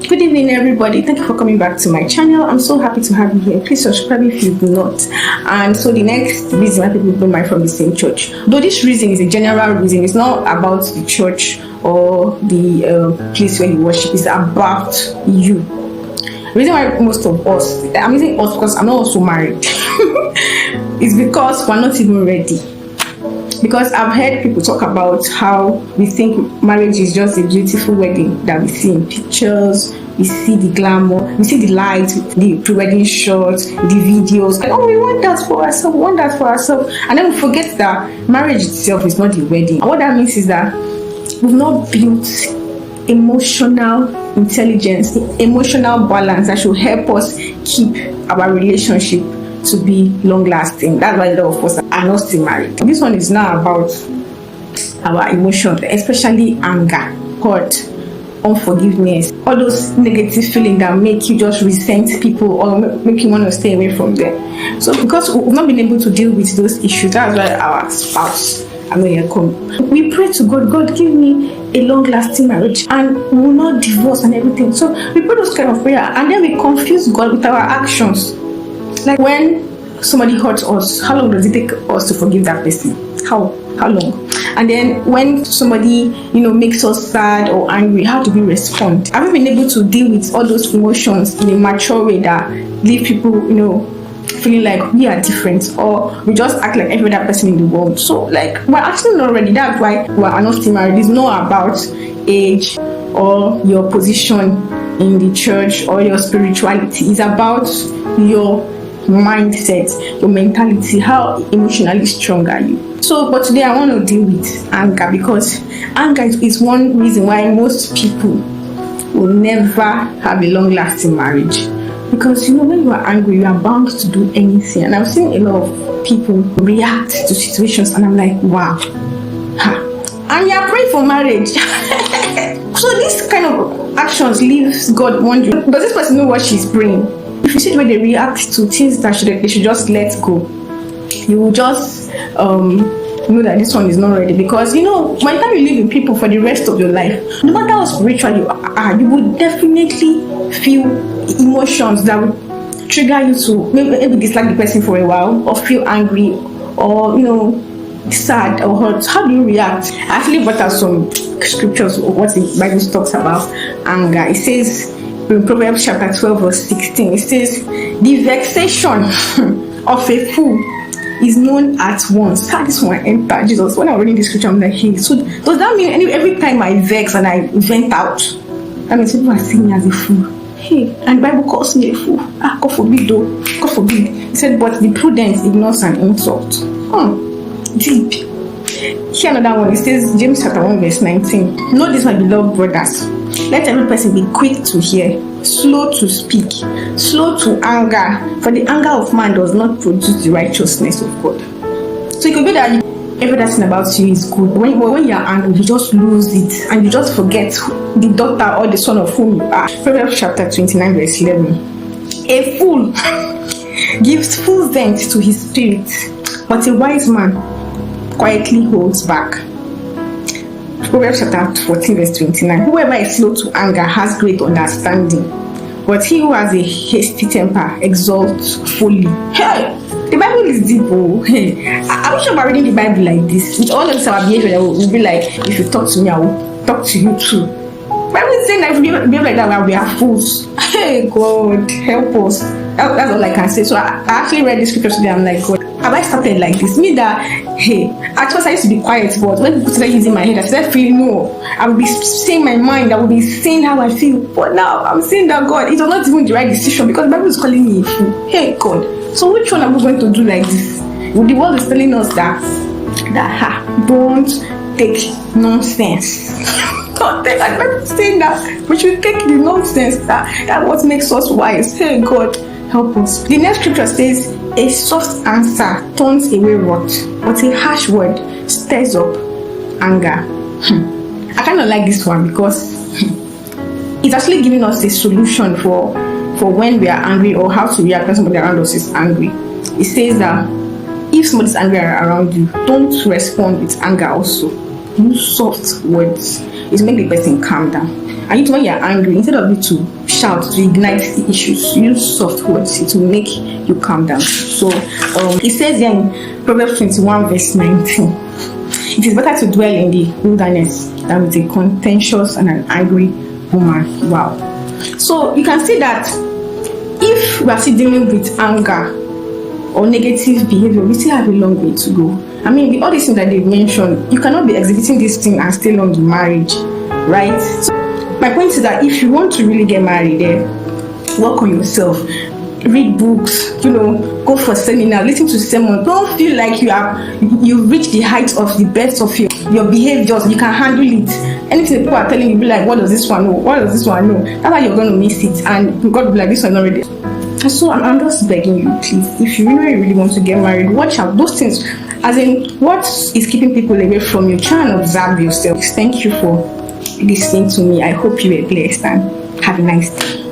Good evening, everybody. Thank you for coming back to my channel. I'm so happy to have you here. Please subscribe if you've not. And so the next reason why people don't mind from the same church, though this reason is a general reason, it's not about the church or the place where you worship. It's about you. The reason why most of us, I'm using us because I'm not also married, is because we're not even ready. Because I've heard people talk about how we think marriage is just a beautiful wedding that we see in pictures, we see the glamour, we see the lights, the pre-wedding shots, the videos. Like, oh, we want that for ourselves, and then we forget that marriage itself is not the wedding. And what that means is that we've not built emotional intelligence, emotional balance that should help us keep our relationship to be long lasting. That's why a lot of us are not still married. This one is now about our emotions, especially anger, hurt, unforgiveness, all those negative feelings that make you just resent people or make you want to stay away from them. So because we've not been able to deal with those issues, that's why our spouse, we pray to God, give me a long-lasting marriage and we will not divorce and everything. So we pray those kind of prayer and then we confuse God with our actions. Like when somebody hurts us, how long does it take us to forgive that person? How long? And then when somebody, makes us sad or angry, how do we respond? Have we been able to deal with all those emotions in a mature way that leave people, feeling like we are different, or we just act like every other person in the world? So like we're actually not ready. That's why we're not still married. It's not about age or your position in the church or your spirituality. It's about your mindset, your mentality, how emotionally strong are you. So but today I want to deal with anger, because anger is one reason why most people will never have a long-lasting marriage. Because when you are angry, you are bound to do anything. And I've seen a lot of people react to situations and I'm like, wow. And you are praying for marriage. So this kind of actions leaves God wondering, does this person know what she's praying? If you see the way they react to things that they should just let go, you will just know that this one is not ready. Because by the time you live with people for the rest of your life, no matter how spiritual you are, you will definitely feel emotions that will trigger you to maybe dislike the person for a while, or feel angry, or sad or hurt. How do you react? I actually brought out some scriptures of what the Bible talks about anger. It says in Proverbs chapter 12 verse 16, it says, the vexation of a fool is known at once. How this one enter Jesus? When I'm reading this scripture, I'm like, hey, so does that mean every time I vex and I vent out, that means people are seeing me as a fool? Hey, and the Bible calls me a fool. God forbid though. God forbid. It said, but the prudent ignores an insult. Deep. Here another one. It says, James chapter 1 verse 19. Know this, my beloved brothers. Let every person be quick to hear, slow to speak, slow to anger. For the anger of man does not produce the righteousness of God. So it could be that every other thing about you is good. When you are angry, you just lose it and you just forget the daughter or the son of whom you are. Proverbs chapter 29 verse 11. A fool gives full vent to his spirit, but a wise man quietly holds back. Proverbs chapter 14 verse 29. Whoever is slow to anger has great understanding, but he who has a hasty temper exalts folly. Hey! The Bible is deep. I'm sure about reading the Bible like this, with all of our behavior, will be like, if you talk to me, I will talk to you too. The Bible is saying that if we behave like that, we are fools. Hey, God, help us. That's all I can say. So I actually read the scripture today. I'm like, God, have I started like this? Me that, hey, at first I used to be quiet, but when people started using my head, I started feeling, no, I will be saying my mind, I will be saying how I feel. But now I'm saying that, God, it was not even the right decision, because the Bible is calling me a fool. Hey, God. So which one are we going to do like this? The world is telling us that don't take nonsense. I'm not saying that we should take the nonsense. That what makes us wise. Hey, God, help us. The next scripture says, a soft answer turns away wrath, but a harsh word stirs up anger. I kind of like this one because it's actually giving us a solution for when we are angry, or how to react when somebody around us is angry. It says that if somebody's angry around you, don't respond with anger also. use soft words. It will make the person calm down. And when you're angry, instead of you to shout to ignite the issues, use soft words. It will make you calm down. So it says here in Proverbs 21 verse 19, it is better to dwell in the wilderness than with a contentious and an angry woman. Wow. So you can see that if we are still dealing with anger or negative behavior, we still have a long way to go. I mean, all these things that they've mentioned, you cannot be exhibiting this thing and still on the marriage, right? So my point is that if you want to really get married, work on yourself, read books, go for seminar, listen to sermon. Don't feel like you've reached the height of the best of your behaviors. You can handle it. Anything people are telling you, be like, what does this one know? What does this one know? That's how you're going to miss it, and God will be like, this one already. So I'm just begging you, please, if you really want to get married, watch out those things. As in, what is keeping people away from you? Try and observe yourself. Thank you for listening to me. I hope you were blessed and have a nice day.